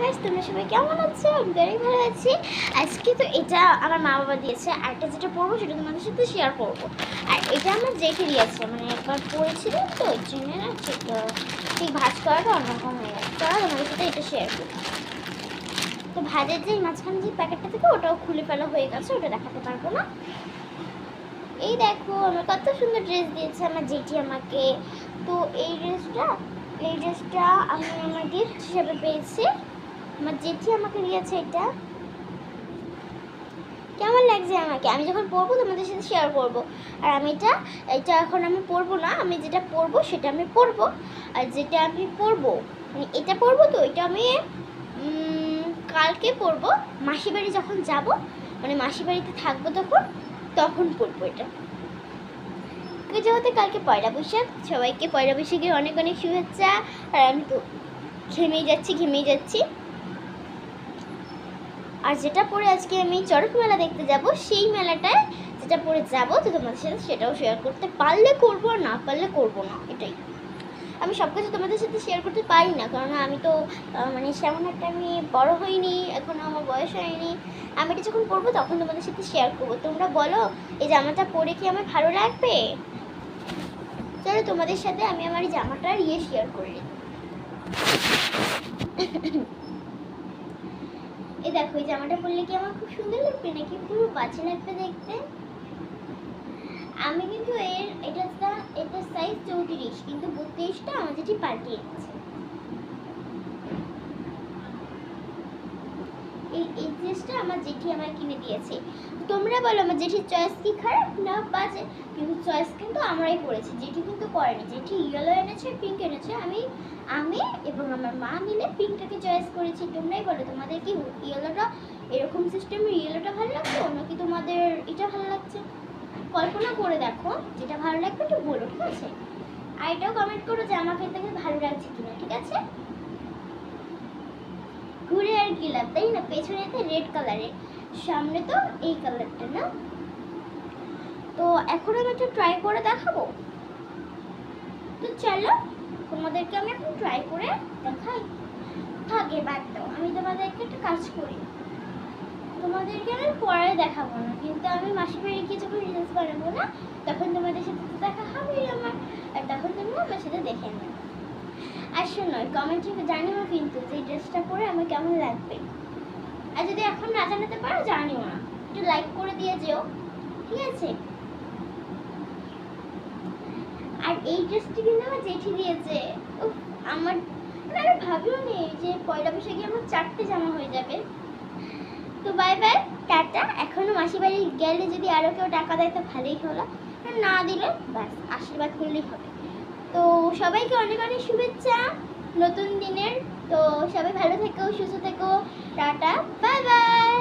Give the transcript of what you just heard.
Guys, তোমরা সবাই কেমন আছো? আমি ভেরি ভালো আছি। আজকে তো এটা আমার মা বাবা দিয়েছে, আর এটা যেটা পরবো সেটা তোমাদের সাথে শেয়ার করবো। আর এটা আমার জেঠি দিয়েছে, মানে একবার পড়েছিলাম তো ওই জন্য না ঠিক ভাজ করাটা অন্যরকম হয়ে গেছে। তারা তোমাদের সাথে এটা শেয়ার করবো। তো ভাজের যে মাঝখানে যে প্যাকেটটা থেকে ওটাও খুলে ফেলা হয়ে গেছে, ওটা দেখাতে পারবো না। এই দেখো আমার কত সুন্দর ড্রেস দিয়েছে আমার জেঠি আমাকে। তো এই ড্রেসটা আমি আমার গিফট হিসেবে পেয়েছি। আমার জেঠি আমাকে দিয়েছে এটা। কেমন লাগছে আমাকে? আমি যখন পরবো তোমাদের সাথে শেয়ার করব। আর আমি এটা এখন আমি পরবো না, আমি যেটা পরবো সেটা আমি পরবো। আর যেটা আমি পরবো মানে এটা পরবো, তো এটা আমি কালকে পরবো। মাসি বাড়ি যখন যাব, মানে মাসি বাড়িতে থাকবো তখন পরবো এটা। যেহেতু কালকে পয়লা বৈশাখ, সবাইকে পয়লা বৈশাখের অনেক অনেক শুভেচ্ছা। আর আমি তো ঘেমেই যাচ্ছি। আর যেটা পরে আজকে আমি চড়ক মেলা দেখতে যাব, সেই মেলাটায় যেটা পরে যাব, তো তোমাদের সাথে সেটাও শেয়ার করতে পারলে করবো, আর না পারলে করবো না। এটাই, আমি সব কিছু তোমাদের সাথে শেয়ার করতে পারি না, কারণ আমি তো মানে সেমন একটা আমি বড় হইনি, এখনও আমার বয়স হয়নি। আমি এটা যখন পরবো তখন তোমাদের সাথে শেয়ার করবো। তোমরা বলো এই জামাটা পরে কি আমার ভালো লাগবে? চলো তোমাদের সাথে আমি আমার এই জামাটার শেয়ার করি। এই দেখো, এই জামাটা পরলে কি আমার খুব সুন্দর লাগবে নাকি পুরো বাজে লাগবে দেখতে? আমি কিন্তু এটা সাইজ 34, কিন্তু 32টা আমার যেটি পাল্টিয়ে গেছে। এই ড্রেসটা আমার জেঠি আমায় কিনে দিয়েছে। তোমরা বলো আমার জেঠির চয়েস কি খারাপ না বাজে? কিন্তু চয়েস কিন্তু আমরাই করেছি, জেঠি কিন্তু করেনি। জেঠি ইয়েলো এনেছে, পিঙ্ক এনেছে, আমি এবং আমার মা মিলে পিঙ্কটাকে চয়েস করেছি। তোমরাই বলো তোমাদের কি ইয়েলোটা এরকম সিস্টেমের ইয়েলোটা ভালো লাগছে, নাকি তোমাদের এটা ভালো লাগছে? কল্পনা করে দেখো, যেটা ভালো লাগবে একটু বলো, ঠিক আছে? আর এটাও কমেন্ট করো যে আমাকে এটাকে ভালো লাগছে কিনা, ঠিক আছে? ঘুরে আর কি লাভ, তাই না? পেছনে তো রেড কালারের, সামনে তো এই কালারটা না। তো এখন আমি একটু ট্রাই করে দেখাবো। তো চলো তোমাদেরকে আমি এখন ট্রাই করে দেখাই। থাকে বাদ দাও, আমি তোমাদেরকে একটা কাজ করি, তোমাদেরকে আমি পরে দেখাবো না, কিন্তু আমি মাসির বাড়ি গিয়ে যখন রিলস বানাবো না, তখন তোমাদের সাথে দেখা হবেই আমার, আর তখন তোমরা আমার সাথে দেখে নেবে। আর শোনো, কমেন্টে জানিও কিন্তু যে ড্রেসটা পরে আমার কেমন লাগবে। আর যদি এখন না জানাতে পারো জানিও না, একটু লাইক করে দিয়ে যেও, ঠিক আছে? আর এই ড্রেসটি কিন্তু আমার জেঠি দিয়েছে। আমার আমি ভাবিও নি যে পয়লা বৈশাখে আমার 4টে জামা হয়ে যাবে। তো বাই বাই, টাটা। এখনো মাসি বাড়ি গেলে যদি আরও কেউ টাকা দেয় তো ভালোই হলো, না দিলে ব্যাস আশীর্বাদ করলেই হবে। তো সবাইকে অনেক অনেক শুভেচ্ছা নতুন দিনের। তো সবাই ভালো থেকো, সুস্থ থেকো, টাটা, বাই বাই।